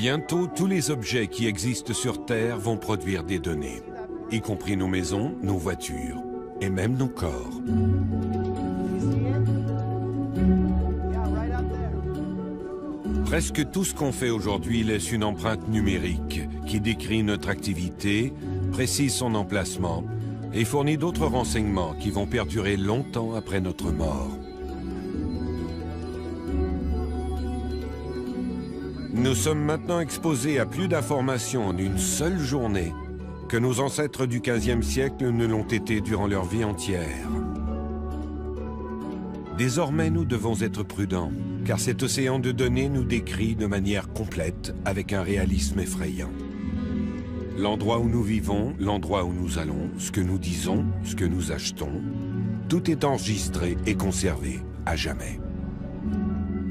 Bientôt, tous les objets qui existent sur Terre vont produire des données, y compris nos maisons, nos voitures et même nos corps. Presque tout ce qu'on fait aujourd'hui laisse une empreinte numérique qui décrit notre activité, précise son emplacement et fournit d'autres renseignements qui vont perdurer longtemps après notre mort. Nous sommes maintenant exposés à plus d'informations en une seule journée que nos ancêtres du XVe siècle ne l'ont été durant leur vie entière. Désormais, nous devons être prudents, car cet océan de données nous décrit de manière complète, avec un réalisme effrayant. L'endroit où nous vivons, l'endroit où nous allons, ce que nous disons, ce que nous achetons, tout est enregistré et conservé à jamais.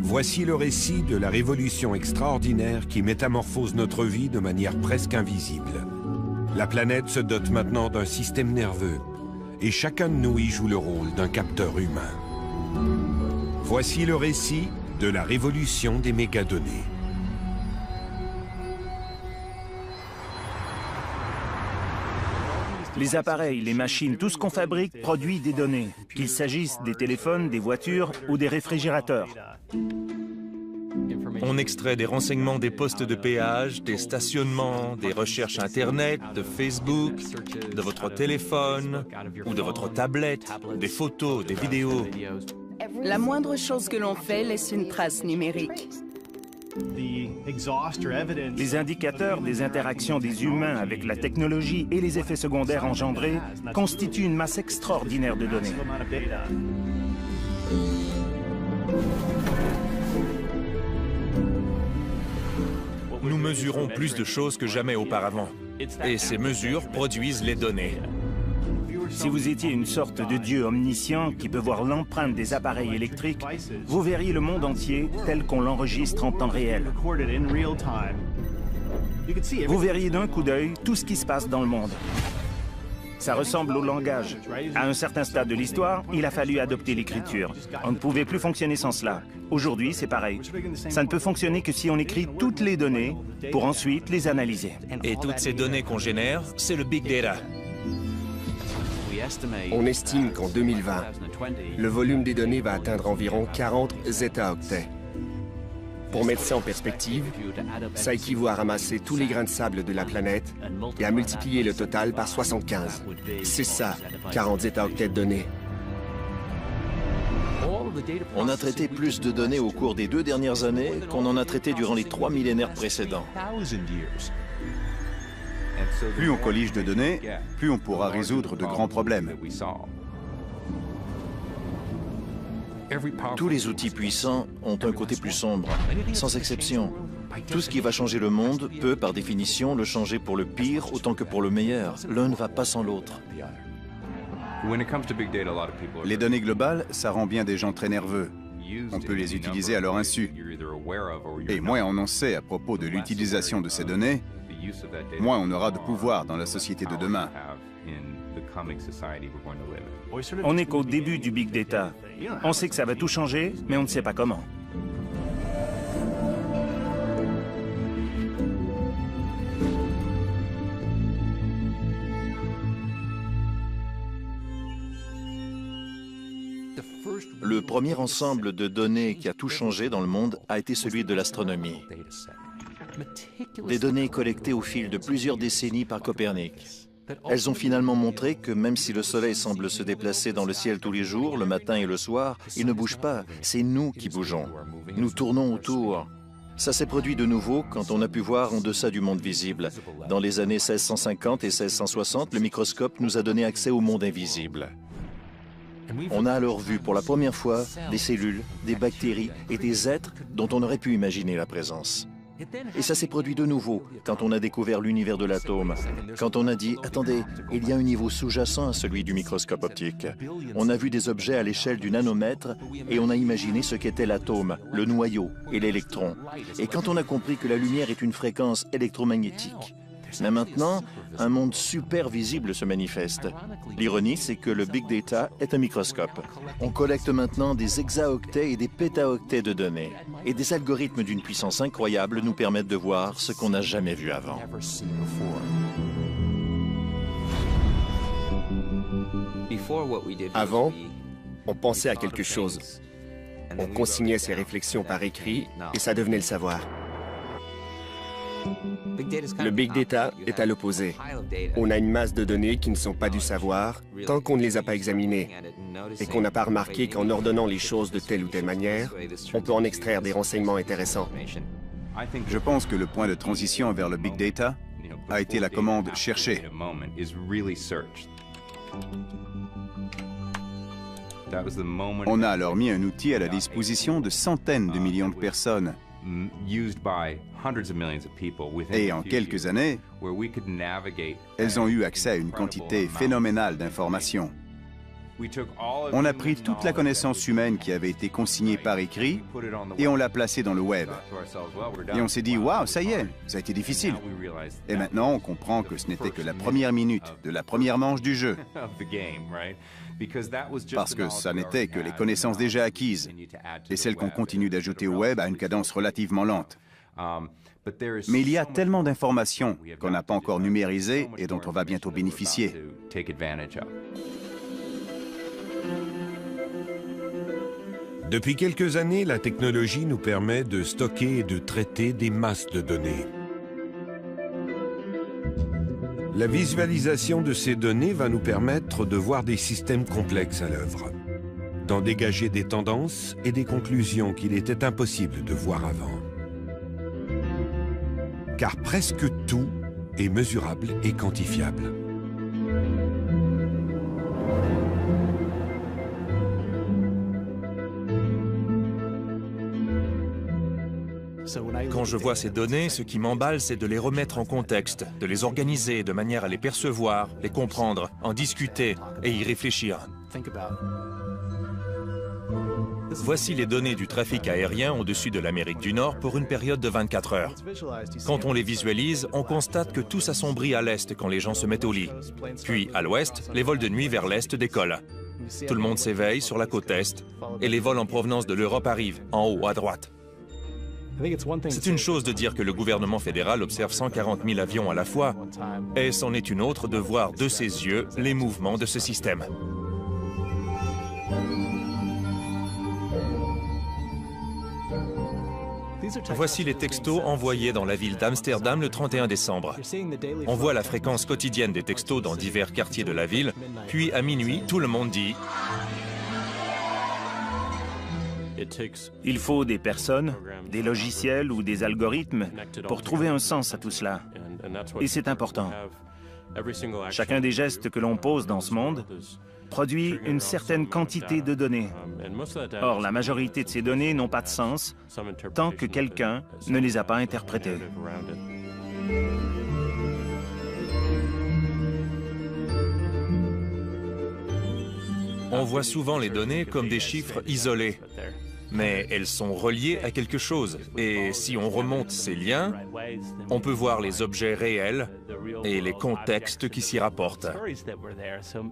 Voici le récit de la révolution extraordinaire qui métamorphose notre vie de manière presque invisible. La planète se dote maintenant d'un système nerveux, et chacun de nous y joue le rôle d'un capteur humain. Voici le récit de la révolution des mégadonnées. Les appareils, les machines, tout ce qu'on fabrique produit des données, qu'il s'agisse des téléphones, des voitures ou des réfrigérateurs. On extrait des renseignements des postes de péage, des stationnements, des recherches Internet, de Facebook, de votre téléphone ou de votre tablette, des photos, des vidéos. La moindre chose que l'on fait laisse une trace numérique. Les indicateurs des interactions des humains avec la technologie et les effets secondaires engendrés constituent une masse extraordinaire de données. Nous mesurons plus de choses que jamais auparavant. Et ces mesures produisent les données. Si vous étiez une sorte de dieu omniscient qui peut voir l'empreinte des appareils électriques, vous verriez le monde entier tel qu'on l'enregistre en temps réel. Vous verriez d'un coup d'œil tout ce qui se passe dans le monde. Ça ressemble au langage. À un certain stade de l'histoire, il a fallu adopter l'écriture. On ne pouvait plus fonctionner sans cela. Aujourd'hui, c'est pareil. Ça ne peut fonctionner que si on écrit toutes les données pour ensuite les analyser. Et toutes ces données qu'on génère, c'est le Big Data. On estime qu'en 2020, le volume des données va atteindre environ 40 zeta-octets. Pour mettre ça en perspective, ça équivaut à ramasser tous les grains de sable de la planète et à multiplier le total par 75. C'est ça, 40 zeta-octets de données. On a traité plus de données au cours des 2 dernières années qu'on en a traité durant les 3 millénaires précédents. Plus on collige de données, plus on pourra résoudre de grands problèmes. Tous les outils puissants ont un côté plus sombre, sans exception. Tout ce qui va changer le monde peut, par définition, le changer pour le pire autant que pour le meilleur. L'un ne va pas sans l'autre. Les données globales, ça rend bien des gens très nerveux. On peut les utiliser à leur insu. Et moins on en sait à propos de l'utilisation de ces données, moins on aura de pouvoir dans la société de demain. On n'est qu'au début du Big Data. On sait que ça va tout changer, mais on ne sait pas comment. Le premier ensemble de données qui a tout changé dans le monde a été celui de l'astronomie. Des données collectées au fil de plusieurs décennies par Copernic. Elles ont finalement montré que même si le Soleil semble se déplacer dans le ciel tous les jours, le matin et le soir, il ne bouge pas. C'est nous qui bougeons. Nous tournons autour. Ça s'est produit de nouveau quand on a pu voir en deçà du monde visible. Dans les années 1650 et 1660, le microscope nous a donné accès au monde invisible. On a alors vu pour la première fois des cellules, des bactéries et des êtres dont on aurait pu imaginer la présence. Et ça s'est produit de nouveau quand on a découvert l'univers de l'atome. Quand on a dit « Attendez, il y a un niveau sous-jacent à celui du microscope optique ». On a vu des objets à l'échelle du nanomètre et on a imaginé ce qu'était l'atome, le noyau et l'électron. Et quand on a compris que la lumière est une fréquence électromagnétique, Mais maintenant, un monde super visible se manifeste. L'ironie, c'est que le Big Data est un microscope. On collecte maintenant des hexaoctets et des pétaoctets de données. Et des algorithmes d'une puissance incroyable nous permettent de voir ce qu'on n'a jamais vu avant. Avant, on pensait à quelque chose. On consignait ses réflexions par écrit et ça devenait le savoir. Le Big Data est à l'opposé. On a une masse de données qui ne sont pas du savoir tant qu'on ne les a pas examinées et qu'on n'a pas remarqué qu'en ordonnant les choses de telle ou telle manière, on peut en extraire des renseignements intéressants. Je pense que le point de transition vers le Big Data a été la commande « Chercher ». On a alors mis un outil à la disposition de centaines de millions de personnes. Et en quelques années, elles ont eu accès à une quantité phénoménale d'informations. On a pris toute la connaissance humaine qui avait été consignée par écrit et on l'a placée dans le web. Et on s'est dit, waouh, ça y est, ça a été difficile. Et maintenant, on comprend que ce n'était que la première minute de la première manche du jeu. Parce que ça n'était que les connaissances déjà acquises et celles qu'on continue d'ajouter au web à une cadence relativement lente. Mais il y a tellement d'informations qu'on n'a pas encore numérisées et dont on va bientôt bénéficier. Depuis quelques années, la technologie nous permet de stocker et de traiter des masses de données. La visualisation de ces données va nous permettre de voir des systèmes complexes à l'œuvre, d'en dégager des tendances et des conclusions qu'il était impossible de voir avant. Car presque tout est mesurable et quantifiable. Quand je vois ces données, ce qui m'emballe, c'est de les remettre en contexte, de les organiser de manière à les percevoir, les comprendre, en discuter et y réfléchir. Voici les données du trafic aérien au-dessus de l'Amérique du Nord pour une période de 24 heures. Quand on les visualise, on constate que tout s'assombrit à l'est quand les gens se mettent au lit. Puis, à l'ouest, les vols de nuit vers l'est décollent. Tout le monde s'éveille sur la côte est et les vols en provenance de l'Europe arrivent, en haut à droite. C'est une chose de dire que le gouvernement fédéral observe 140 000 avions à la fois, et c'en est une autre de voir de ses yeux les mouvements de ce système. Voici les textos envoyés dans la ville d'Amsterdam le 31 décembre. On voit la fréquence quotidienne des textos dans divers quartiers de la ville, puis à minuit, tout le monde dit... Il faut des personnes, des logiciels ou des algorithmes pour trouver un sens à tout cela. Et c'est important. Chacun des gestes que l'on pose dans ce monde produit une certaine quantité de données. Or, la majorité de ces données n'ont pas de sens tant que quelqu'un ne les a pas interprétées. On voit souvent les données comme des chiffres isolés. Mais elles sont reliées à quelque chose. Et si on remonte ces liens, on peut voir les objets réels et les contextes qui s'y rapportent.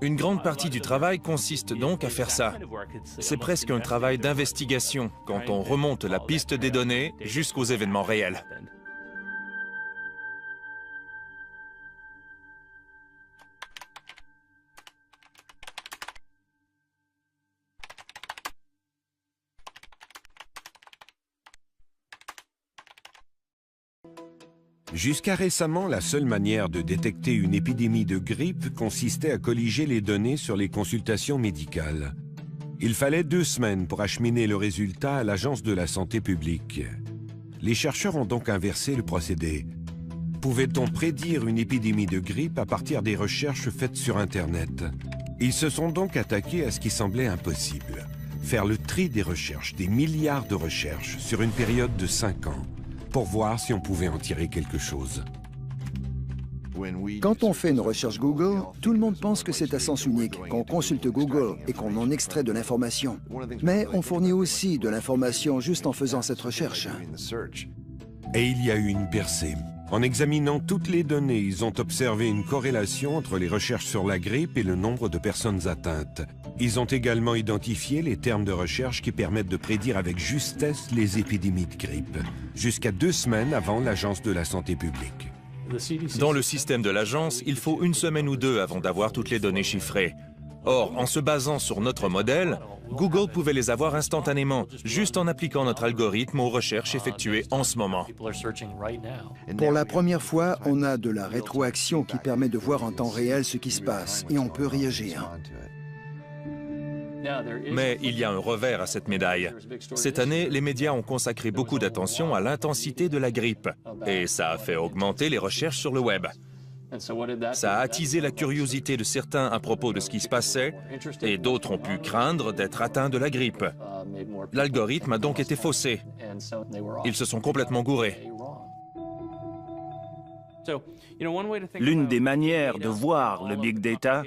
Une grande partie du travail consiste donc à faire ça. C'est presque un travail d'investigation quand on remonte la piste des données jusqu'aux événements réels. Jusqu'à récemment, la seule manière de détecter une épidémie de grippe consistait à colliger les données sur les consultations médicales. Il fallait 2 semaines pour acheminer le résultat à l'Agence de la santé publique. Les chercheurs ont donc inversé le procédé. Pouvait-on prédire une épidémie de grippe à partir des recherches faites sur Internet? Ils se sont donc attaqués à ce qui semblait impossible. Faire le tri des recherches, des milliards de recherches, sur une période de 5 ans. Pour voir si on pouvait en tirer quelque chose. Quand on fait une recherche Google, tout le monde pense que c'est à sens unique, qu'on consulte Google et qu'on en extrait de l'information. Mais on fournit aussi de l'information juste en faisant cette recherche. Et il y a eu une percée. En examinant toutes les données, ils ont observé une corrélation entre les recherches sur la grippe et le nombre de personnes atteintes. Ils ont également identifié les termes de recherche qui permettent de prédire avec justesse les épidémies de grippe, jusqu'à 2 semaines avant l'Agence de la santé publique. Dans le système de l'agence, il faut 1 semaine ou 2 avant d'avoir toutes les données chiffrées. Or, en se basant sur notre modèle, Google pouvait les avoir instantanément, juste en appliquant notre algorithme aux recherches effectuées en ce moment. Pour la première fois, on a de la rétroaction qui permet de voir en temps réel ce qui se passe et on peut réagir. Mais il y a un revers à cette médaille. Cette année, les médias ont consacré beaucoup d'attention à l'intensité de la grippe, et ça a fait augmenter les recherches sur le web. Ça a attisé la curiosité de certains à propos de ce qui se passait, et d'autres ont pu craindre d'être atteints de la grippe. L'algorithme a donc été faussé. Ils se sont complètement gourés. L'une des manières de voir le big data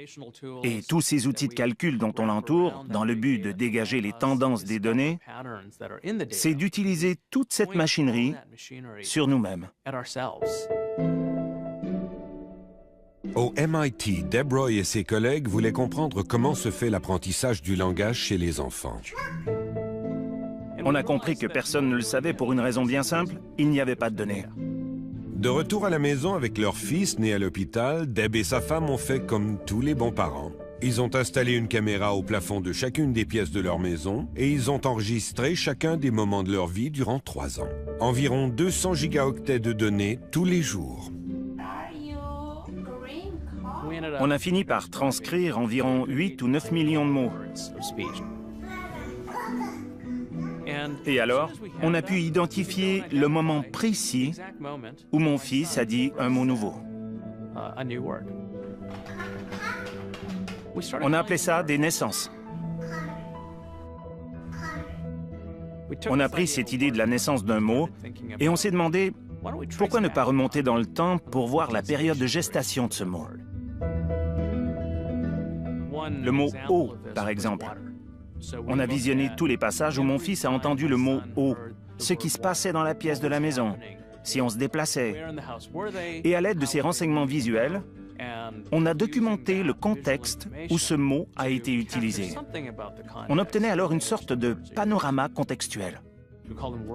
et tous ces outils de calcul dont on l'entoure, dans le but de dégager les tendances des données, c'est d'utiliser toute cette machinerie sur nous-mêmes. Au MIT, Deb Roy et ses collègues voulaient comprendre comment se fait l'apprentissage du langage chez les enfants. On a compris que personne ne le savait pour une raison bien simple, il n'y avait pas de données. De retour à la maison avec leur fils né à l'hôpital, Deb et sa femme ont fait comme tous les bons parents. Ils ont installé une caméra au plafond de chacune des pièces de leur maison et ils ont enregistré chacun des moments de leur vie durant 3 ans. Environ 200 gigaoctets de données tous les jours. On a fini par transcrire environ 8 ou 9 millions de mots. Et alors, on a pu identifier le moment précis où mon fils a dit un mot nouveau. On a appelé ça des naissances. On a pris cette idée de la naissance d'un mot et on s'est demandé pourquoi ne pas remonter dans le temps pour voir la période de gestation de ce mot. Le mot « eau », par exemple. On a visionné tous les passages où mon fils a entendu le mot « eau », ce qui se passait dans la pièce de la maison, si on se déplaçait. Et à l'aide de ces renseignements visuels, on a documenté le contexte où ce mot a été utilisé. On obtenait alors une sorte de panorama contextuel.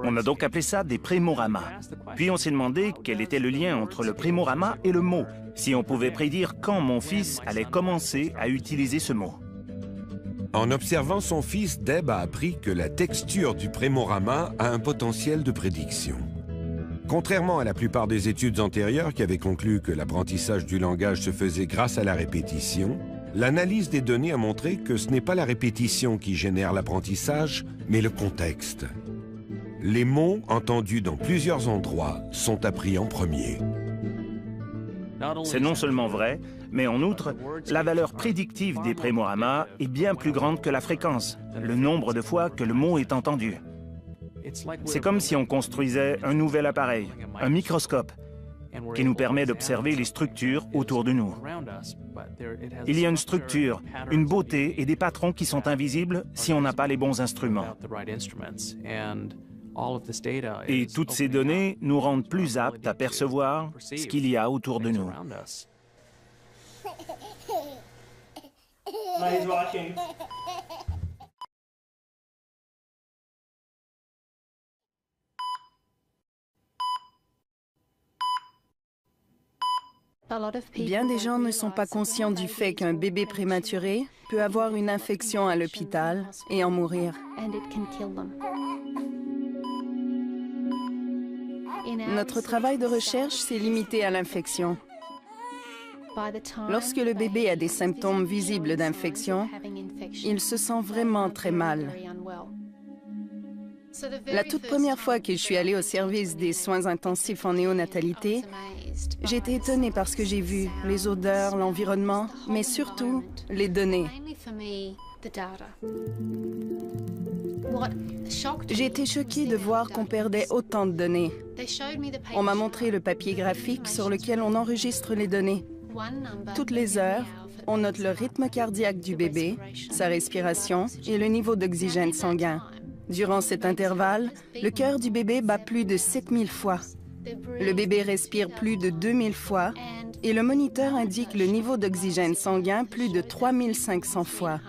On a donc appelé ça des prémoramas. Puis on s'est demandé quel était le lien entre le prémorama et le mot, si on pouvait prédire quand mon fils allait commencer à utiliser ce mot. En observant son fils, Deb a appris que la texture du prémorama a un potentiel de prédiction. Contrairement à la plupart des études antérieures qui avaient conclu que l'apprentissage du langage se faisait grâce à la répétition, l'analyse des données a montré que ce n'est pas la répétition qui génère l'apprentissage, mais le contexte. Les mots entendus dans plusieurs endroits sont appris en premier. C'est non seulement vrai, mais en outre, la valeur prédictive des prémoramas est bien plus grande que la fréquence, le nombre de fois que le mot est entendu. C'est comme si on construisait un nouvel appareil, un microscope, qui nous permet d'observer les structures autour de nous. Il y a une structure, une beauté et des patrons qui sont invisibles si on n'a pas les bons instruments. Et toutes ces données nous rendent plus aptes à percevoir ce qu'il y a autour de nous. Bien des gens ne sont pas conscients du fait qu'un bébé prématuré peut avoir une infection à l'hôpital et en mourir. Notre travail de recherche s'est limité à l'infection. Lorsque le bébé a des symptômes visibles d'infection, il se sent vraiment très mal. La toute première fois que je suis allée au service des soins intensifs en néonatalité, j'ai été étonnée par ce que j'ai vu, les odeurs, l'environnement, mais surtout les données. J'ai été choquée de voir qu'on perdait autant de données. On m'a montré le papier graphique sur lequel on enregistre les données. Toutes les heures, on note le rythme cardiaque du bébé, sa respiration et le niveau d'oxygène sanguin. Durant cet intervalle, le cœur du bébé bat plus de 7000 fois. Le bébé respire plus de 2000 fois et le moniteur indique le niveau d'oxygène sanguin plus de 3500 fois.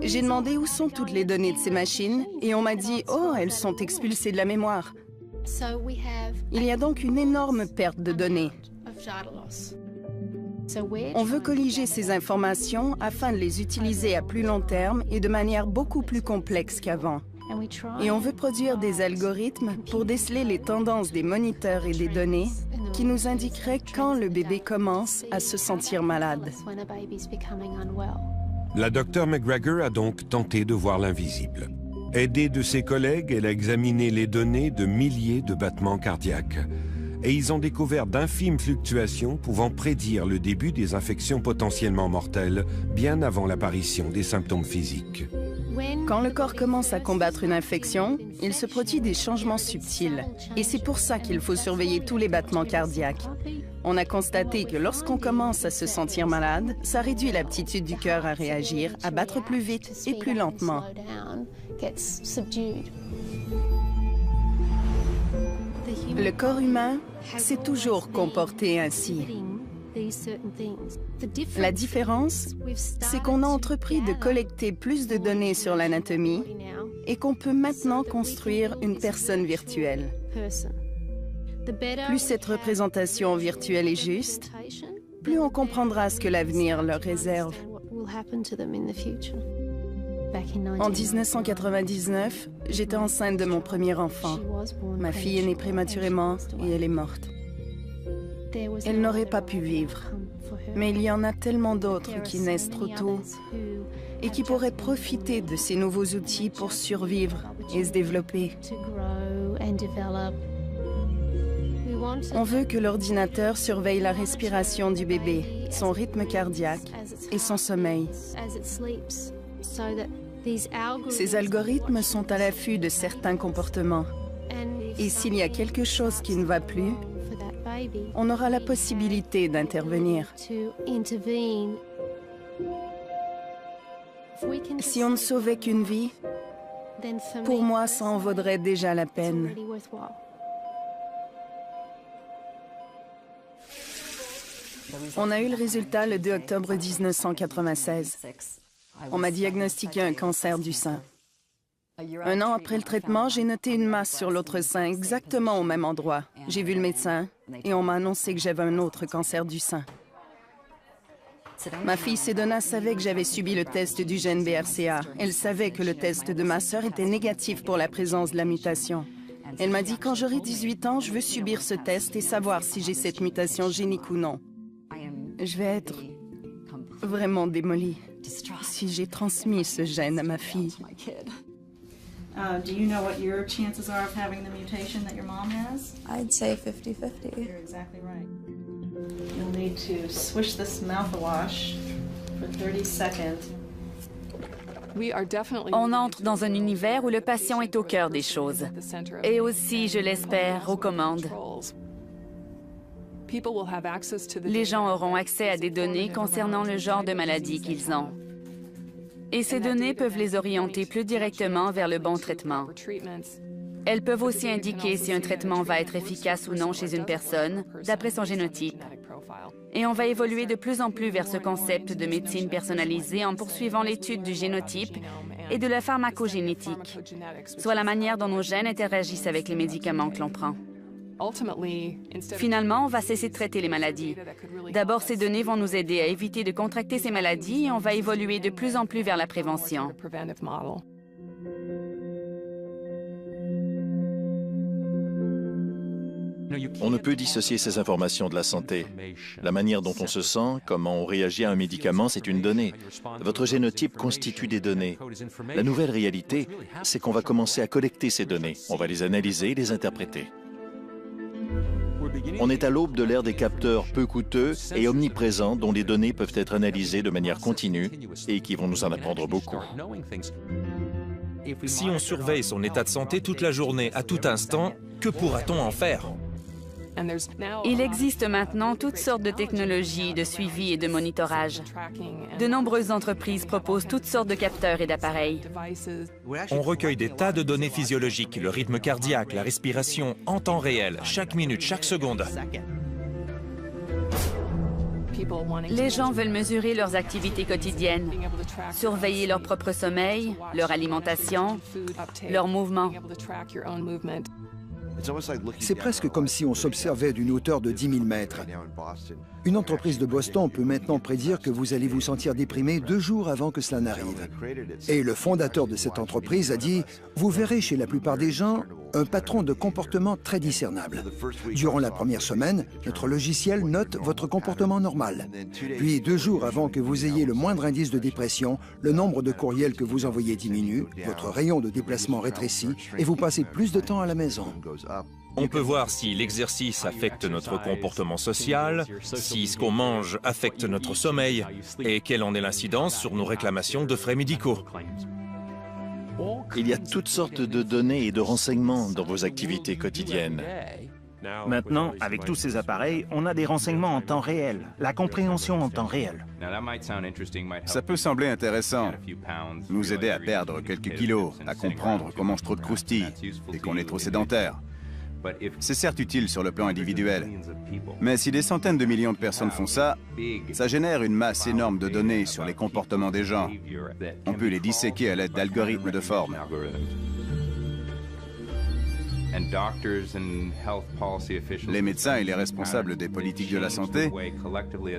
J'ai demandé où sont toutes les données de ces machines et on m'a dit « Oh, elles sont expulsées de la mémoire ». Il y a donc une énorme perte de données. On veut colliger ces informations afin de les utiliser à plus long terme et de manière beaucoup plus complexe qu'avant. Et on veut produire des algorithmes pour déceler les tendances des moniteurs et des données qui nous indiqueraient quand le bébé commence à se sentir malade. La Dr McGregor a donc tenté de voir l'invisible. Aidée de ses collègues, elle a examiné les données de milliers de battements cardiaques. Et ils ont découvert d'infimes fluctuations pouvant prédire le début des infections potentiellement mortelles bien avant l'apparition des symptômes physiques. Quand le corps commence à combattre une infection, il se produit des changements subtils. Et c'est pour ça qu'il faut surveiller tous les battements cardiaques. On a constaté que lorsqu'on commence à se sentir malade, ça réduit l'aptitude du cœur à réagir, à battre plus vite et plus lentement. Le corps humain s'est toujours comporté ainsi. La différence, c'est qu'on a entrepris de collecter plus de données sur l'anatomie et qu'on peut maintenant construire une personne virtuelle. Plus cette représentation virtuelle est juste, plus on comprendra ce que l'avenir leur réserve. En 1999, j'étais enceinte de mon premier enfant. Ma fille est née prématurément et elle est morte. Elle n'aurait pas pu vivre. Mais il y en a tellement d'autres qui naissent trop tôt et qui pourraient profiter de ces nouveaux outils pour survivre et se développer. On veut que l'ordinateur surveille la respiration du bébé, son rythme cardiaque et son sommeil. Ces algorithmes sont à l'affût de certains comportements. Et s'il y a quelque chose qui ne va plus, on aura la possibilité d'intervenir. Si on ne sauvait qu'une vie, pour moi, ça en vaudrait déjà la peine. On a eu le résultat le 2 octobre 1996. On m'a diagnostiqué un cancer du sein. Un an après le traitement, j'ai noté une masse sur l'autre sein, exactement au même endroit. J'ai vu le médecin et on m'a annoncé que j'avais un autre cancer du sein. Ma fille Sedona savait que j'avais subi le test du gène BRCA. Elle savait que le test de ma sœur était négatif pour la présence de la mutation. Elle m'a dit, quand j'aurai 18 ans, je veux subir ce test et savoir si j'ai cette mutation génique ou non. Je vais être vraiment démolie si j'ai transmis ce gène à ma fille. Do you know what your chances are of having the mutation that your mom has? I'd say 50-50. You're exactly right. You'll need to swish this mouthwash for 30 seconds. On entre dans un univers où le patient est au cœur des choses. Et aussi, je l'espère, aux commandes. Les gens auront accès à des données concernant le genre de maladie qu'ils ont. Et ces données peuvent les orienter plus directement vers le bon traitement. Elles peuvent aussi indiquer si un traitement va être efficace ou non chez une personne, d'après son génotype. Et on va évoluer de plus en plus vers ce concept de médecine personnalisée en poursuivant l'étude du génotype et de la pharmacogénétique, soit la manière dont nos gènes interagissent avec les médicaments que l'on prend. Finalement, on va cesser de traiter les maladies. D'abord, ces données vont nous aider à éviter de contracter ces maladies et on va évoluer de plus en plus vers la prévention. On ne peut dissocier ces informations de la santé. La manière dont on se sent, comment on réagit à un médicament, c'est une donnée. Votre génotype constitue des données. La nouvelle réalité, c'est qu'on va commencer à collecter ces données. On va les analyser et les interpréter. On est à l'aube de l'ère des capteurs peu coûteux et omniprésents dont les données peuvent être analysées de manière continue et qui vont nous en apprendre beaucoup. Si on surveille son état de santé toute la journée, à tout instant, que pourra-t-on en faire? Il existe maintenant toutes sortes de technologies de suivi et de monitorage. De nombreuses entreprises proposent toutes sortes de capteurs et d'appareils. On recueille des tas de données physiologiques, le rythme cardiaque, la respiration, en temps réel, chaque minute, chaque seconde. Les gens veulent mesurer leurs activités quotidiennes, surveiller leur propre sommeil, leur alimentation, leurs mouvements. C'est presque comme si on s'observait d'une hauteur de 10 000 mètres. Une entreprise de Boston peut maintenant prédire que vous allez vous sentir déprimé 2 jours avant que cela n'arrive. Et le fondateur de cette entreprise a dit « Vous verrez chez la plupart des gens un patron de comportement très discernable. Durant la première semaine, notre logiciel note votre comportement normal. Puis 2 jours avant que vous ayez le moindre indice de dépression, le nombre de courriels que vous envoyez diminue, votre rayon de déplacement rétrécit et vous passez plus de temps à la maison. » On peut voir si l'exercice affecte notre comportement social, si ce qu'on mange affecte notre sommeil et quelle en est l'incidence sur nos réclamations de frais médicaux. Il y a toutes sortes de données et de renseignements dans vos activités quotidiennes. Maintenant, avec tous ces appareils, on a des renseignements en temps réel, la compréhension en temps réel. Ça peut sembler intéressant, nous aider à perdre quelques kilos, à comprendre qu'on mange trop de croustilles et qu'on est trop sédentaire. C'est certes utile sur le plan individuel, mais si des centaines de millions de personnes font ça, ça génère une masse énorme de données sur les comportements des gens. On peut les disséquer à l'aide d'algorithmes de forme. Les médecins et les responsables des politiques de la santé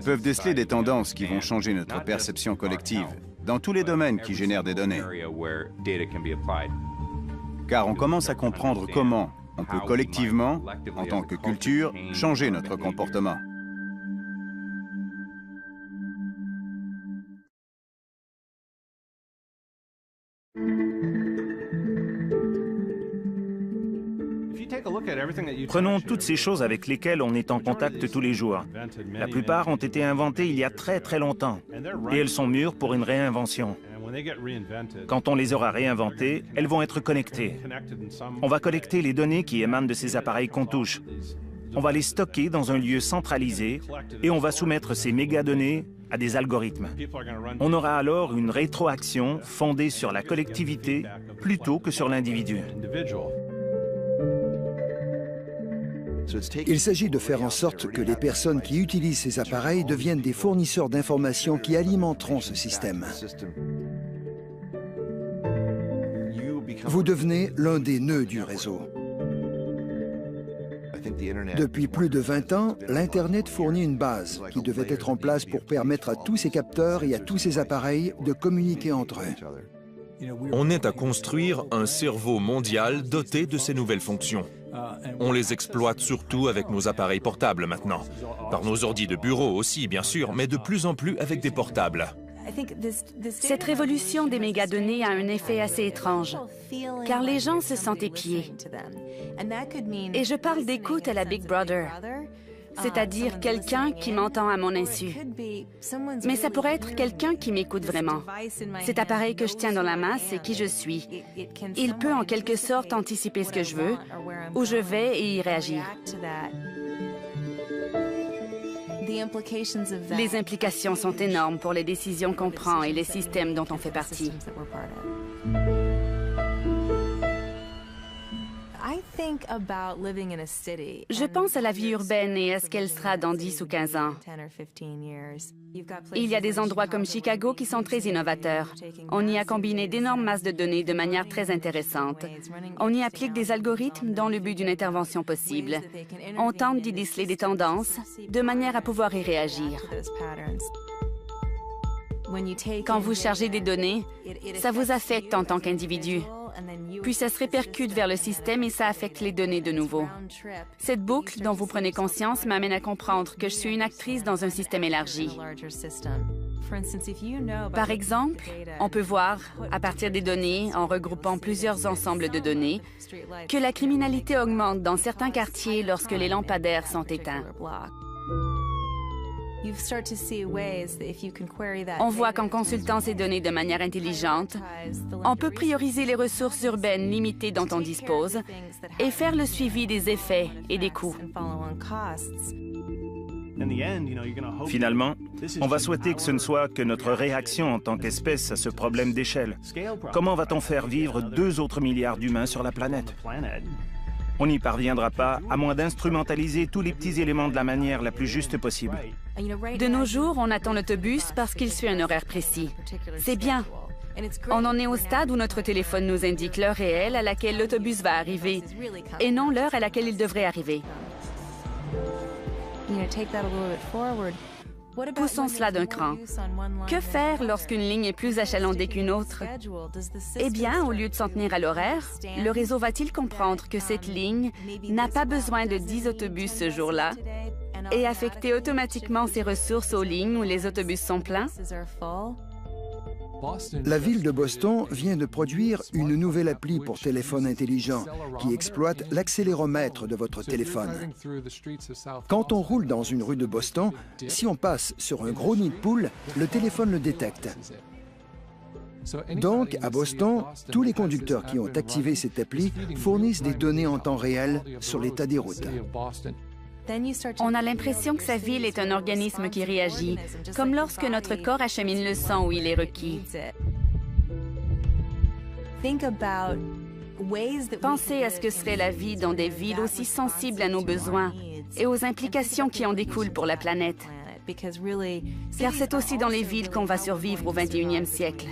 peuvent déceler des tendances qui vont changer notre perception collective dans tous les domaines qui génèrent des données. Car on commence à comprendre comment on peut collectivement, en tant que culture, changer notre comportement. Prenons toutes ces choses avec lesquelles on est en contact tous les jours. La plupart ont été inventées il y a très très longtemps et elles sont mûres pour une réinvention. Quand on les aura réinventées, elles vont être connectées. On va collecter les données qui émanent de ces appareils qu'on touche. On va les stocker dans un lieu centralisé et on va soumettre ces mégadonnées à des algorithmes. On aura alors une rétroaction fondée sur la collectivité plutôt que sur l'individu. Il s'agit de faire en sorte que les personnes qui utilisent ces appareils deviennent des fournisseurs d'informations qui alimenteront ce système. Vous devenez l'un des nœuds du réseau. Depuis plus de 20 ans, l'Internet fournit une base qui devait être en place pour permettre à tous ces capteurs et à tous ces appareils de communiquer entre eux. On est à construire un cerveau mondial doté de ces nouvelles fonctions. On les exploite surtout avec nos appareils portables maintenant. Par nos ordis de bureau aussi, bien sûr, mais de plus en plus avec des portables. Cette révolution des mégadonnées a un effet assez étrange, car les gens se sentent épiés. Et je parle d'écoute à la Big Brother, c'est-à-dire quelqu'un qui m'entend à mon insu. Mais ça pourrait être quelqu'un qui m'écoute vraiment. Cet appareil que je tiens dans la main, c'est qui je suis. Il peut en quelque sorte anticiper ce que je veux, où je vais et y réagir. Les implications sont énormes pour les décisions qu'on prend et les systèmes dont on fait partie. Je pense à la vie urbaine et à ce qu'elle sera dans 10 ou 15 ans. Il y a des endroits comme Chicago qui sont très innovateurs. On y a combiné d'énormes masses de données de manière très intéressante. On y applique des algorithmes dans le but d'une intervention possible. On tente d'y déceler des tendances de manière à pouvoir y réagir. Quand vous chargez des données, ça vous affecte en tant qu'individu. Puis ça se répercute vers le système et ça affecte les données de nouveau. Cette boucle dont vous prenez conscience m'amène à comprendre que je suis une actrice dans un système élargi. Par exemple, on peut voir, à partir des données, en regroupant plusieurs ensembles de données, que la criminalité augmente dans certains quartiers lorsque les lampadaires sont éteints. On voit qu'en consultant ces données de manière intelligente, on peut prioriser les ressources urbaines limitées dont on dispose et faire le suivi des effets et des coûts. Finalement, on va souhaiter que ce ne soit que notre réaction en tant qu'espèce à ce problème d'échelle. Comment va-t-on faire vivre 2 autres milliards d'humains sur la planète? On n'y parviendra pas à moins d'instrumentaliser tous les petits éléments de la manière la plus juste possible. De nos jours, on attend l'autobus parce qu'il suit un horaire précis. C'est bien. On en est au stade où notre téléphone nous indique l'heure réelle à laquelle l'autobus va arriver et non l'heure à laquelle il devrait arriver. Poussons cela d'un cran. Que faire lorsqu'une ligne est plus achalandée qu'une autre? Eh bien, au lieu de s'en tenir à l'horaire, le réseau va-t-il comprendre que cette ligne n'a pas besoin de 10 autobus ce jour-là et affecter automatiquement ses ressources aux lignes où les autobus sont pleins? La ville de Boston vient de produire une nouvelle appli pour téléphone intelligent qui exploite l'accéléromètre de votre téléphone. Quand on roule dans une rue de Boston, si on passe sur un gros nid de poule, le téléphone le détecte. Donc, à Boston, tous les conducteurs qui ont activé cette appli fournissent des données en temps réel sur l'état des routes. On a l'impression que sa ville est un organisme qui réagit, comme lorsque notre corps achemine le sang où il est requis. Pensez à ce que serait la vie dans des villes aussi sensibles à nos besoins et aux implications qui en découlent pour la planète. Car c'est aussi dans les villes qu'on va survivre au 21e siècle.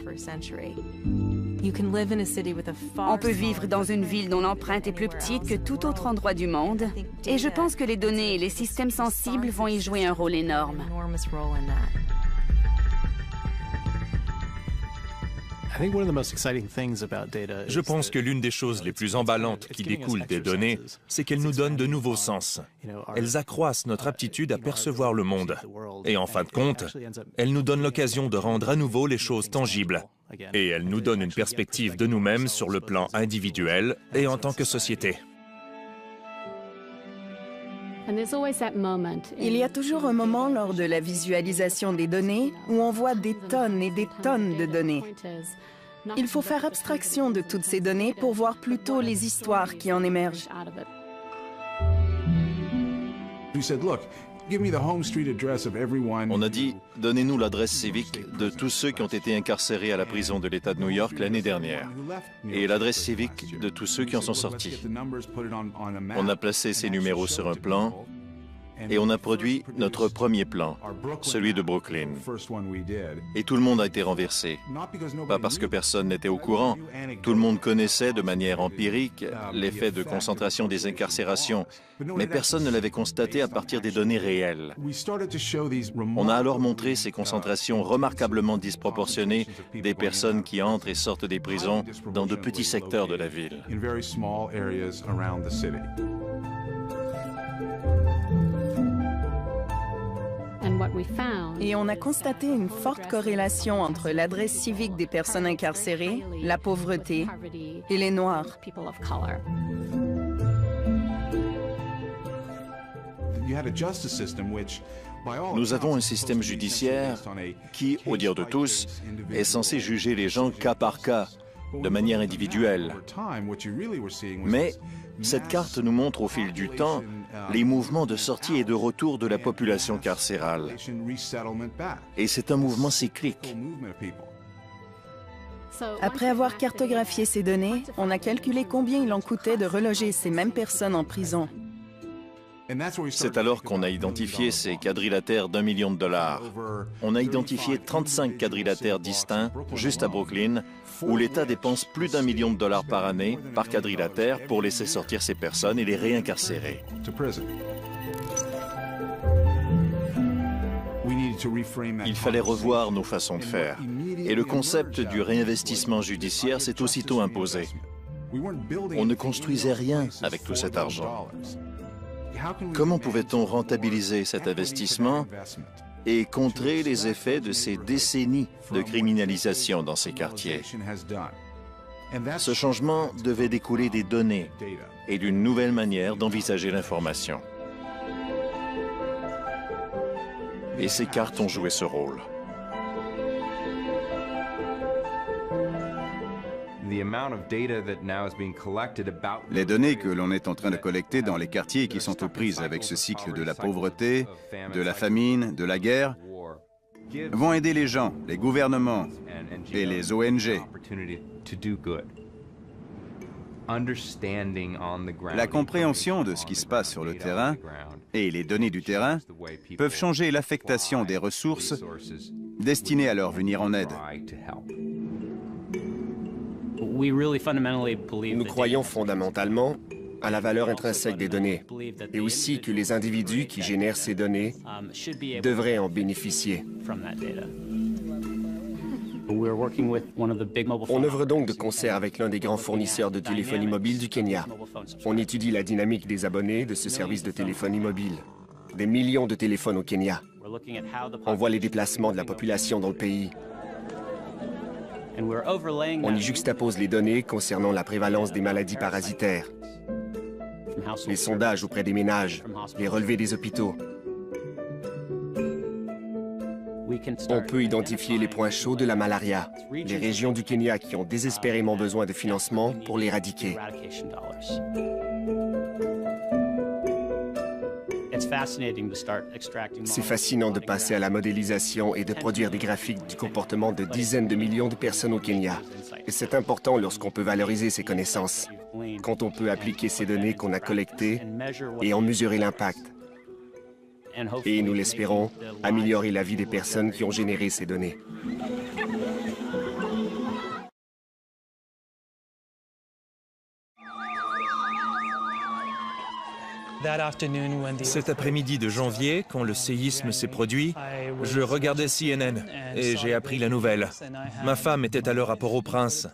On peut vivre dans une ville dont l'empreinte est plus petite que tout autre endroit du monde, et je pense que les données et les systèmes sensibles vont y jouer un rôle énorme. Je pense que l'une des choses les plus emballantes qui découlent des données, c'est qu'elles nous donnent de nouveaux sens. Elles accroissent notre aptitude à percevoir le monde. Et en fin de compte, elles nous donnent l'occasion de rendre à nouveau les choses tangibles. Et elles nous donnent une perspective de nous-mêmes sur le plan individuel et en tant que société. Il y a toujours un moment lors de la visualisation des données où on voit des tonnes et des tonnes de données. Il faut faire abstraction de toutes ces données pour voir plutôt les histoires qui en émergent. On a dit, donnez-nous l'adresse civique de tous ceux qui ont été incarcérés à la prison de l'État de New York l'année dernière et l'adresse civique de tous ceux qui en sont sortis. On a placé ces numéros sur un plan et on a produit notre premier plan, celui de Brooklyn. Et tout le monde a été renversé. Pas parce que personne n'était au courant. Tout le monde connaissait de manière empirique l'effet de concentration des incarcérations, mais personne ne l'avait constaté à partir des données réelles. On a alors montré ces concentrations remarquablement disproportionnées des personnes qui entrent et sortent des prisons dans de petits secteurs de la ville. Et on a constaté une forte corrélation entre l'adresse civique des personnes incarcérées, la pauvreté et les Noirs. Nous avons un système judiciaire qui, au dire de tous, est censé juger les gens cas par cas, de manière individuelle. Mais cette carte nous montre au fil du temps les mouvements de sortie et de retour de la population carcérale. Et c'est un mouvement cyclique. Après avoir cartographié ces données, on a calculé combien il en coûtait de reloger ces mêmes personnes en prison. C'est alors qu'on a identifié ces quadrilatères d'1 million de dollars. On a identifié 35 quadrilatères distincts juste à Brooklyn, où l'État dépense plus d'1 million de dollars par année par quadrilatère pour laisser sortir ces personnes et les réincarcérer. Il fallait revoir nos façons de faire. Et le concept du réinvestissement judiciaire s'est aussitôt imposé. On ne construisait rien avec tout cet argent. Comment pouvait-on rentabiliser cet investissement et contrer les effets de ces décennies de criminalisation dans ces quartiers? Ce changement devait découler des données et d'une nouvelle manière d'envisager l'information. Et ces cartes ont joué ce rôle. Les données que l'on est en train de collecter dans les quartiers qui sont aux prises avec ce cycle de la pauvreté, de la famine, de la guerre, vont aider les gens, les gouvernements et les ONG. La compréhension de ce qui se passe sur le terrain et les données du terrain peuvent changer l'affectation des ressources destinées à leur venir en aide. Nous croyons fondamentalement à la valeur intrinsèque des données et aussi que les individus qui génèrent ces données devraient en bénéficier. On œuvre donc de concert avec l'un des grands fournisseurs de téléphonie mobile du Kenya. On étudie la dynamique des abonnés de ce service de téléphonie mobile. Des millions de téléphones au Kenya. On voit les déplacements de la population dans le pays. On y juxtapose les données concernant la prévalence des maladies parasitaires, les sondages auprès des ménages, les relevés des hôpitaux. On peut identifier les points chauds de la malaria, les régions du Kenya qui ont désespérément besoin de financement pour l'éradiquer. C'est fascinant de passer à la modélisation et de produire des graphiques du comportement de dizaines de millions de personnes au Kenya. Et c'est important lorsqu'on peut valoriser ces connaissances, quand on peut appliquer ces données qu'on a collectées et en mesurer l'impact. Et, nous l'espérons, améliorer la vie des personnes qui ont généré ces données. Cet après-midi de janvier, quand le séisme s'est produit, je regardais CNN et j'ai appris la nouvelle. Ma femme était alors à Port-au-Prince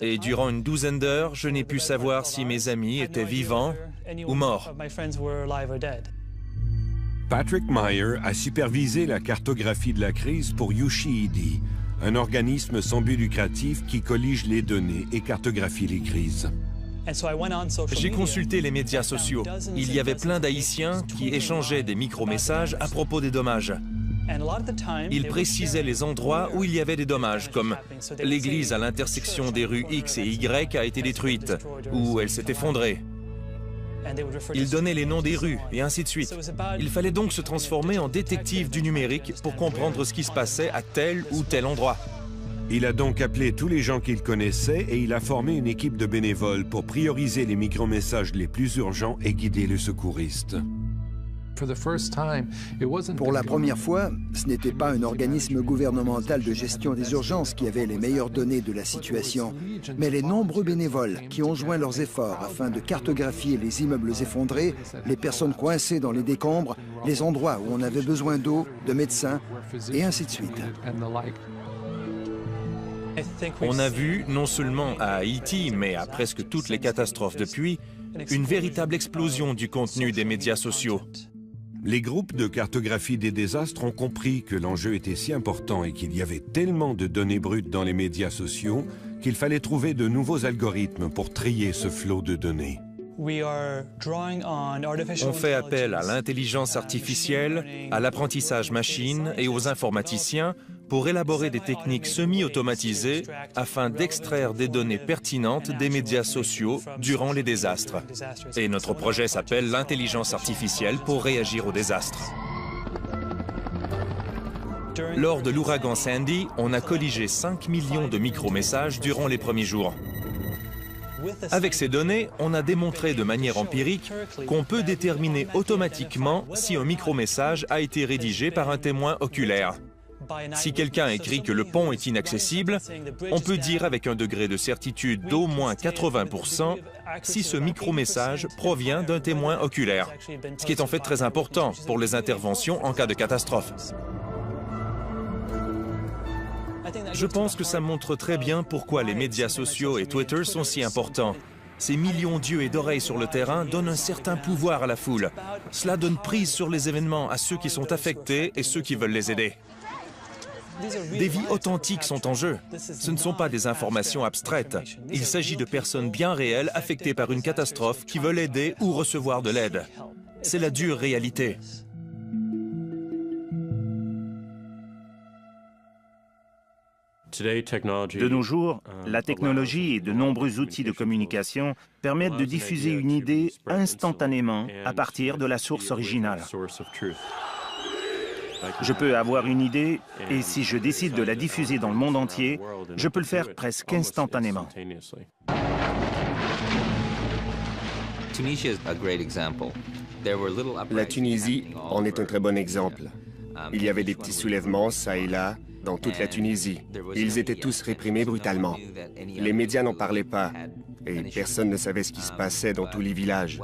et durant une douzaine d'heures, je n'ai pu savoir si mes amis étaient vivants ou morts. Patrick Meyer a supervisé la cartographie de la crise pour USAID, un organisme sans but lucratif qui collige les données et cartographie les crises. J'ai consulté les médias sociaux. Il y avait plein d'Haïtiens qui échangeaient des micro-messages à propos des dommages. Ils précisaient les endroits où il y avait des dommages, comme l'église à l'intersection des rues X et Y a été détruite, ou elle s'est effondrée. Ils donnaient les noms des rues, et ainsi de suite. Il fallait donc se transformer en détective du numérique pour comprendre ce qui se passait à tel ou tel endroit. Il a donc appelé tous les gens qu'il connaissait et il a formé une équipe de bénévoles pour prioriser les micro-messages les plus urgents et guider les secouristes. Pour la première fois, ce n'était pas un organisme gouvernemental de gestion des urgences qui avait les meilleures données de la situation, mais les nombreux bénévoles qui ont joint leurs efforts afin de cartographier les immeubles effondrés, les personnes coincées dans les décombres, les endroits où on avait besoin d'eau, de médecins, et ainsi de suite. On a vu, non seulement à Haïti, mais à presque toutes les catastrophes depuis, une véritable explosion du contenu des médias sociaux. Les groupes de cartographie des désastres ont compris que l'enjeu était si important et qu'il y avait tellement de données brutes dans les médias sociaux qu'il fallait trouver de nouveaux algorithmes pour trier ce flot de données. On fait appel à l'intelligence artificielle, à l'apprentissage machine et aux informaticiens pour élaborer des techniques semi-automatisées afin d'extraire des données pertinentes des médias sociaux durant les désastres. Et notre projet s'appelle l'intelligence artificielle pour réagir aux désastres. Lors de l'ouragan Sandy, on a colligé 5 millions de micro-messages durant les premiers jours. Avec ces données, on a démontré de manière empirique qu'on peut déterminer automatiquement si un micro-message a été rédigé par un témoin oculaire. Si quelqu'un écrit que le pont est inaccessible, on peut dire avec un degré de certitude d'au moins 80% si ce micro-message provient d'un témoin oculaire, ce qui est en fait très important pour les interventions en cas de catastrophe. Je pense que ça montre très bien pourquoi les médias sociaux et Twitter sont si importants. Ces millions d'yeux et d'oreilles sur le terrain donnent un certain pouvoir à la foule. Cela donne prise sur les événements à ceux qui sont affectés et ceux qui veulent les aider. Des vies authentiques sont en jeu. Ce ne sont pas des informations abstraites. Il s'agit de personnes bien réelles affectées par une catastrophe qui veulent aider ou recevoir de l'aide. C'est la dure réalité. De nos jours, la technologie et de nombreux outils de communication permettent de diffuser une idée instantanément à partir de la source originale. Je peux avoir une idée et si je décide de la diffuser dans le monde entier, je peux le faire presque instantanément. La Tunisie en est un très bon exemple. Il y avait des petits soulèvements, ça et là, dans toute la Tunisie. Ils étaient tous réprimés brutalement. Les médias n'en parlaient pas, et personne ne savait ce qui se passait dans tous les villages.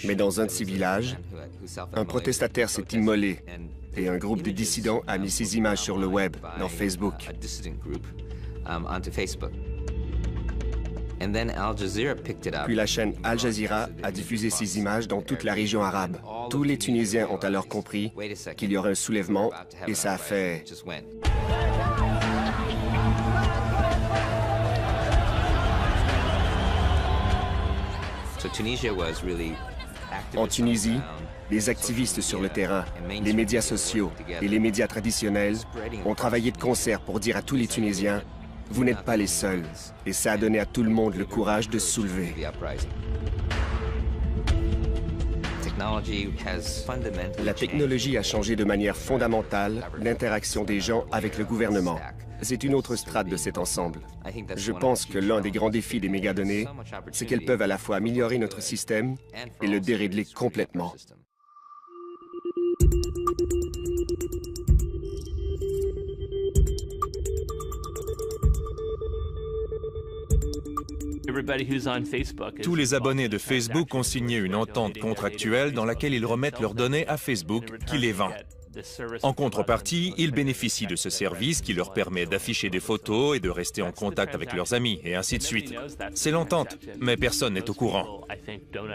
Mais dans un de ces villages, un protestataire s'est immolé, et un groupe de dissidents a mis ces images sur le web, dans Facebook. Puis la chaîne Al Jazeera a diffusé ces images dans toute la région arabe. Tous les Tunisiens ont alors compris qu'il y aurait un soulèvement et ça a fait... En Tunisie, les activistes sur le terrain, les médias sociaux et les médias traditionnels ont travaillé de concert pour dire à tous les Tunisiens: vous n'êtes pas les seuls. Et ça a donné à tout le monde le courage de se soulever. La technologie a changé de manière fondamentale l'interaction des gens avec le gouvernement. C'est une autre strate de cet ensemble. Je pense que l'un des grands défis des mégadonnées, c'est qu'elles peuvent à la fois améliorer notre système et le dérégler complètement. Tous les abonnés de Facebook ont signé une entente contractuelle dans laquelle ils remettent leurs données à Facebook qui les vend. En contrepartie, ils bénéficient de ce service qui leur permet d'afficher des photos et de rester en contact avec leurs amis, et ainsi de suite. C'est l'entente, mais personne n'est au courant.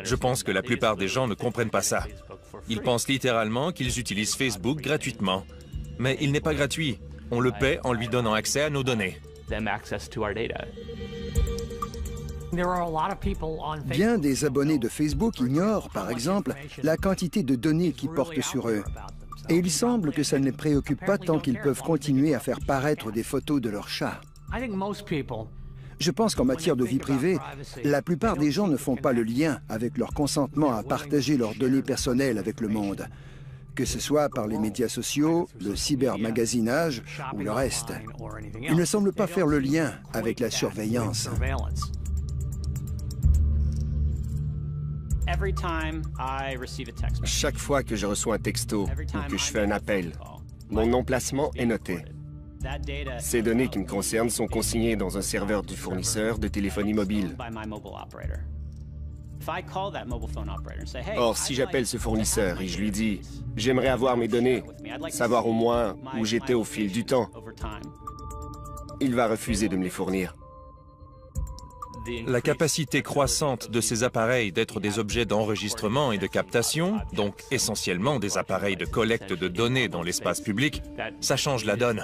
Je pense que la plupart des gens ne comprennent pas ça. Ils pensent littéralement qu'ils utilisent Facebook gratuitement. Mais il n'est pas gratuit. On le paie en lui donnant accès à nos données. Bien des abonnés de Facebook ignorent, par exemple, la quantité de données qu'ils portent sur eux. Et il semble que ça ne les préoccupe pas tant qu'ils peuvent continuer à faire paraître des photos de leurs chats. Je pense qu'en matière de vie privée, la plupart des gens ne font pas le lien avec leur consentement à partager leurs données personnelles avec le monde, que ce soit par les médias sociaux, le cybermagasinage ou le reste. Ils ne semblent pas faire le lien avec la surveillance. Chaque fois que je reçois un texto ou que je fais un appel, mon emplacement est noté. Ces données qui me concernent sont consignées dans un serveur du fournisseur de téléphonie mobile. Or, si j'appelle ce fournisseur et je lui dis « J'aimerais avoir mes données, savoir au moins où j'étais au fil du temps », il va refuser de me les fournir. La capacité croissante de ces appareils d'être des objets d'enregistrement et de captation, donc essentiellement des appareils de collecte de données dans l'espace public, ça change la donne.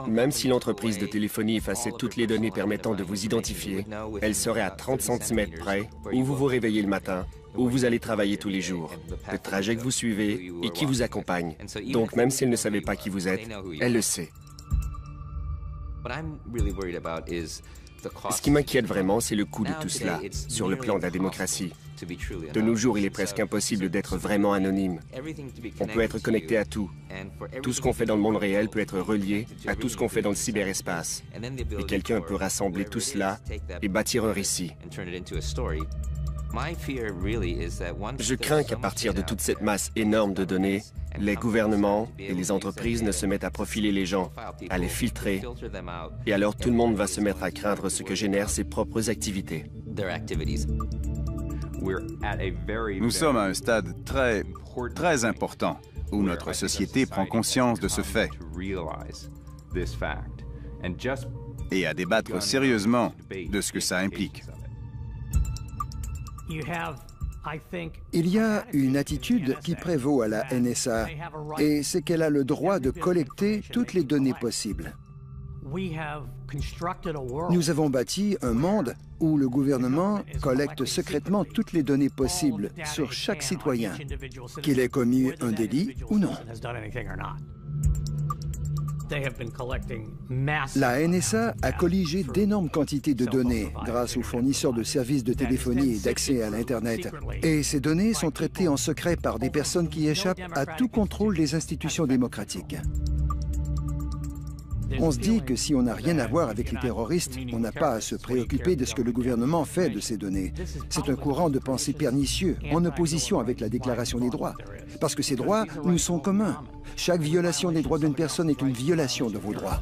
Même si l'entreprise de téléphonie effaçait toutes les données permettant de vous identifier, elle serait à 30 cm près où vous vous réveillez le matin, où vous allez travailler tous les jours, le trajet que vous suivez et qui vous accompagne. Donc même si elle ne savait pas qui vous êtes, elle le sait. Ce qui m'inquiète vraiment, c'est le coût de tout cela, sur le plan de la démocratie. De nos jours, il est presque impossible d'être vraiment anonyme. On peut être connecté à tout. Tout ce qu'on fait dans le monde réel peut être relié à tout ce qu'on fait dans le cyberespace. Et quelqu'un peut rassembler tout cela et bâtir un récit. Je crains qu'à partir de toute cette masse énorme de données, les gouvernements et les entreprises ne se mettent à profiler les gens, à les filtrer, et alors tout le monde va se mettre à craindre ce que génèrent ses propres activités. Nous sommes à un stade très important où notre société prend conscience de ce fait et à débattre sérieusement de ce que ça implique. Il y a une attitude qui prévaut à la NSA, et c'est qu'elle a le droit de collecter toutes les données possibles. Nous avons bâti un monde où le gouvernement collecte secrètement toutes les données possibles sur chaque citoyen, qu'il ait commis un délit ou non. La NSA a colligé d'énormes quantités de données grâce aux fournisseurs de services de téléphonie et d'accès à l'Internet. Et ces données sont traitées en secret par des personnes qui échappent à tout contrôle des institutions démocratiques. On se dit que si on n'a rien à voir avec les terroristes, on n'a pas à se préoccuper de ce que le gouvernement fait de ces données. C'est un courant de pensée pernicieux, en opposition avec la Déclaration des droits. Parce que ces droits nous sont communs. Chaque violation des droits d'une personne est une violation de vos droits.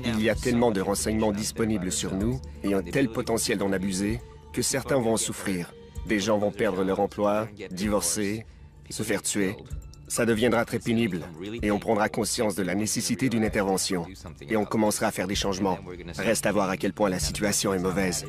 Il y a tellement de renseignements disponibles sur nous et un tel potentiel d'en abuser que certains vont en souffrir. Des gens vont perdre leur emploi, divorcer, se faire tuer. Ça deviendra très pénible et on prendra conscience de la nécessité d'une intervention. Et on commencera à faire des changements. Reste à voir à quel point la situation est mauvaise.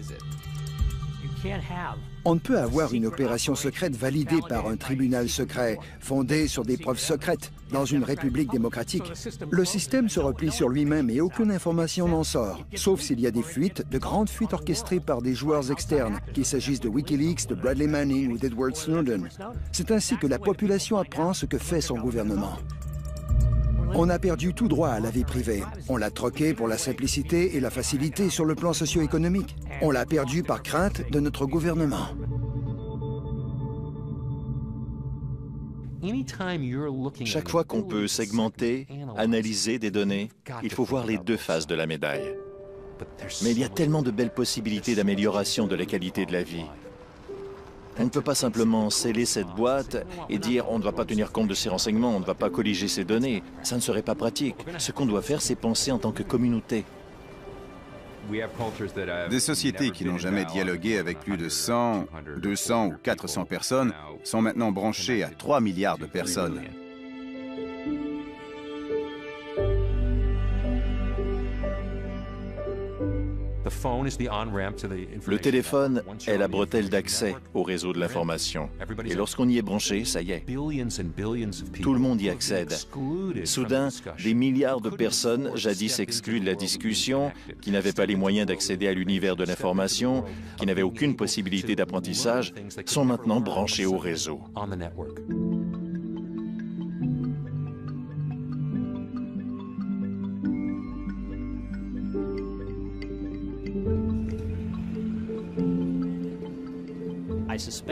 On ne peut avoir une opération secrète validée par un tribunal secret, fondée sur des preuves secrètes, dans une république démocratique. Le système se replie sur lui-même et aucune information n'en sort, sauf s'il y a des fuites, de grandes fuites orchestrées par des joueurs externes, qu'il s'agisse de Wikileaks, de Bradley Manning ou d'Edward Snowden. C'est ainsi que la population apprend ce que fait son gouvernement. On a perdu tout droit à la vie privée. On l'a troqué pour la simplicité et la facilité sur le plan socio-économique. On l'a perdu par crainte de notre gouvernement. Chaque fois qu'on peut segmenter, analyser des données, il faut voir les deux faces de la médaille. Mais il y a tellement de belles possibilités d'amélioration de la qualité de la vie. On ne peut pas simplement sceller cette boîte et dire on ne va pas tenir compte de ces renseignements, on ne va pas colliger ces données. Ça ne serait pas pratique. Ce qu'on doit faire, c'est penser en tant que communauté. Des sociétés qui n'ont jamais dialogué avec plus de 100, 200 ou 400 personnes sont maintenant branchées à 3 milliards de personnes. Le téléphone est la bretelle d'accès au réseau de l'information. Et lorsqu'on y est branché, ça y est. Tout le monde y accède. Soudain, des milliards de personnes, jadis exclues de la discussion, qui n'avaient pas les moyens d'accéder à l'univers de l'information, qui n'avaient aucune possibilité d'apprentissage, sont maintenant branchées au réseau.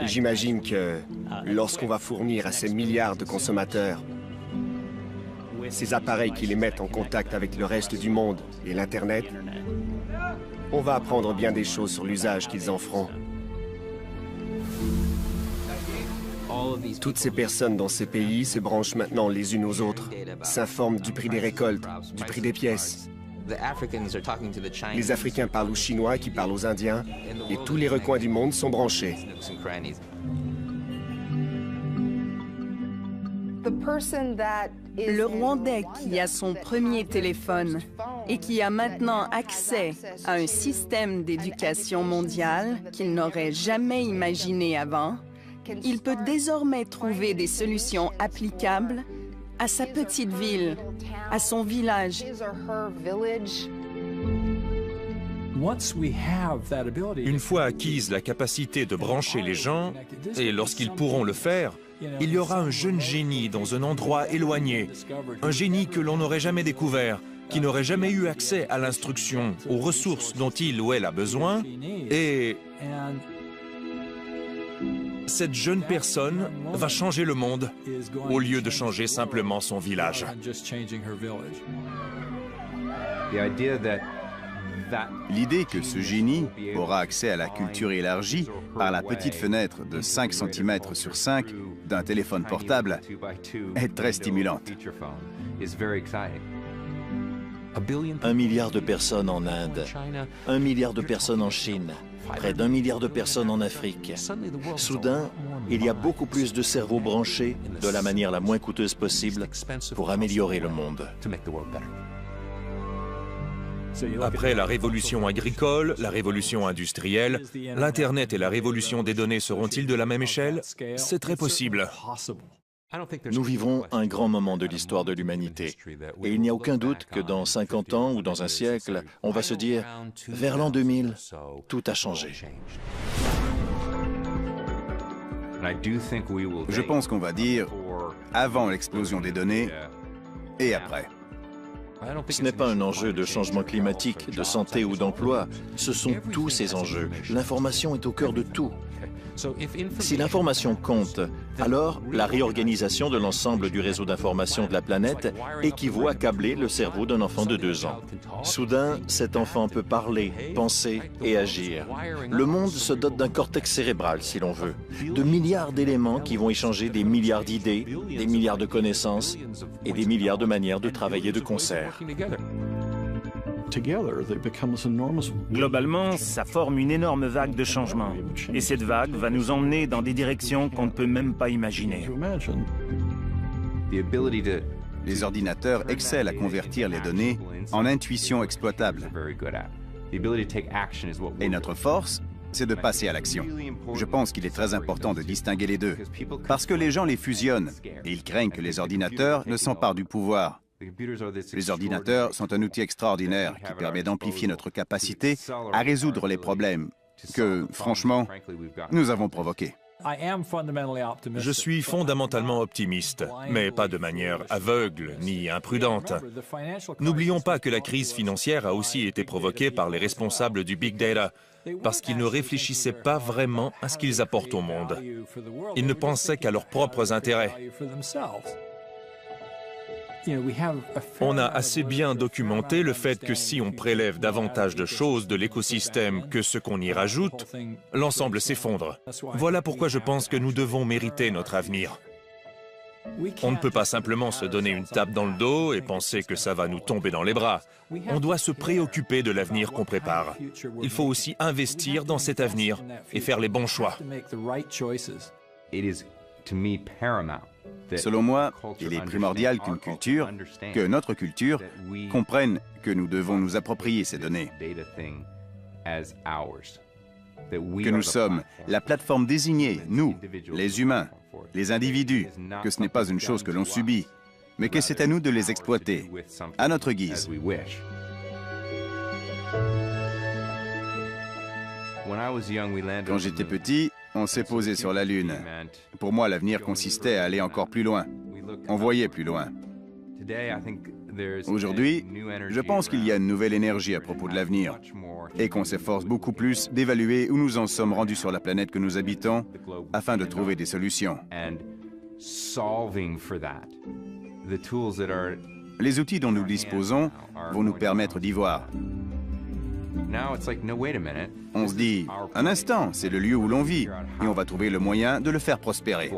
J'imagine que lorsqu'on va fournir à ces milliards de consommateurs ces appareils qui les mettent en contact avec le reste du monde et l'Internet, on va apprendre bien des choses sur l'usage qu'ils en feront. Toutes ces personnes dans ces pays se branchent maintenant les unes aux autres, s'informent du prix des récoltes, du prix des pièces. Les Africains parlent aux Chinois qui parlent aux Indiens, et tous les recoins du monde sont branchés. Le Rwandais qui a son premier téléphone et qui a maintenant accès à un système d'éducation mondiale qu'il n'aurait jamais imaginé avant, il peut désormais trouver des solutions applicables à sa petite ville, à son village. Une fois acquise la capacité de brancher les gens, et lorsqu'ils pourront le faire, il y aura un jeune génie dans un endroit éloigné, un génie que l'on n'aurait jamais découvert, qui n'aurait jamais eu accès à l'instruction, aux ressources dont il ou elle a besoin, et cette jeune personne va changer le monde au lieu de changer simplement son village. L'idée que ce génie aura accès à la culture élargie par la petite fenêtre de 5 cm sur 5 d'un téléphone portable est très stimulante. 1 milliard de personnes en Inde, 1 milliard de personnes en Chine, près d'1 milliard de personnes en Afrique. Soudain, il y a beaucoup plus de cerveaux branchés de la manière la moins coûteuse possible pour améliorer le monde. Après la révolution agricole, la révolution industrielle, l'Internet et la révolution des données seront-ils de la même échelle? C'est très possible. Nous vivrons un grand moment de l'histoire de l'humanité. Et il n'y a aucun doute que dans 50 ans ou dans un siècle, on va se dire, vers l'an 2000, tout a changé. Je pense qu'on va dire avant l'explosion des données et après. Ce n'est pas un enjeu de changement climatique, de santé ou d'emploi. Ce sont tous ces enjeux. L'information est au cœur de tout. Si l'information compte, alors la réorganisation de l'ensemble du réseau d'information de la planète équivaut à câbler le cerveau d'un enfant de 2 ans. Soudain, cet enfant peut parler, penser et agir. Le monde se dote d'un cortex cérébral, si l'on veut, de milliards d'éléments qui vont échanger des milliards d'idées, des milliards de connaissances et des milliards de manières de travailler de concert. Globalement, ça forme une énorme vague de changement. Et cette vague va nous emmener dans des directions qu'on ne peut même pas imaginer. Les ordinateurs excellent à convertir les données en intuition exploitable. Et notre force, c'est de passer à l'action. Je pense qu'il est très important de distinguer les deux, parce que les gens les fusionnent et ils craignent que les ordinateurs ne s'emparent du pouvoir. Les ordinateurs sont un outil extraordinaire qui permet d'amplifier notre capacité à résoudre les problèmes que, franchement, nous avons provoqués. Je suis fondamentalement optimiste, mais pas de manière aveugle ni imprudente. N'oublions pas que la crise financière a aussi été provoquée par les responsables du Big Data, parce qu'ils ne réfléchissaient pas vraiment à ce qu'ils apportent au monde. Ils ne pensaient qu'à leurs propres intérêts. On a assez bien documenté le fait que si on prélève davantage de choses de l'écosystème que ce qu'on y rajoute, l'ensemble s'effondre. Voilà pourquoi je pense que nous devons mériter notre avenir. On ne peut pas simplement se donner une tape dans le dos et penser que ça va nous tomber dans les bras. On doit se préoccuper de l'avenir qu'on prépare. Il faut aussi investir dans cet avenir et faire les bons choix. Selon moi, il est primordial qu'une culture, que notre culture, comprenne que nous devons nous approprier ces données. Que nous sommes la plateforme désignée, nous, les humains, les individus, que ce n'est pas une chose que l'on subit, mais que c'est à nous de les exploiter, à notre guise. Quand j'étais petit, on s'est posé sur la Lune. Pour moi, l'avenir consistait à aller encore plus loin. On voyait plus loin. Aujourd'hui, je pense qu'il y a une nouvelle énergie à propos de l'avenir et qu'on s'efforce beaucoup plus d'évaluer où nous en sommes rendus sur la planète que nous habitons afin de trouver des solutions. Les outils dont nous disposons vont nous permettre d'y voir. On se dit, un instant, c'est le lieu où l'on vit, et on va trouver le moyen de le faire prospérer.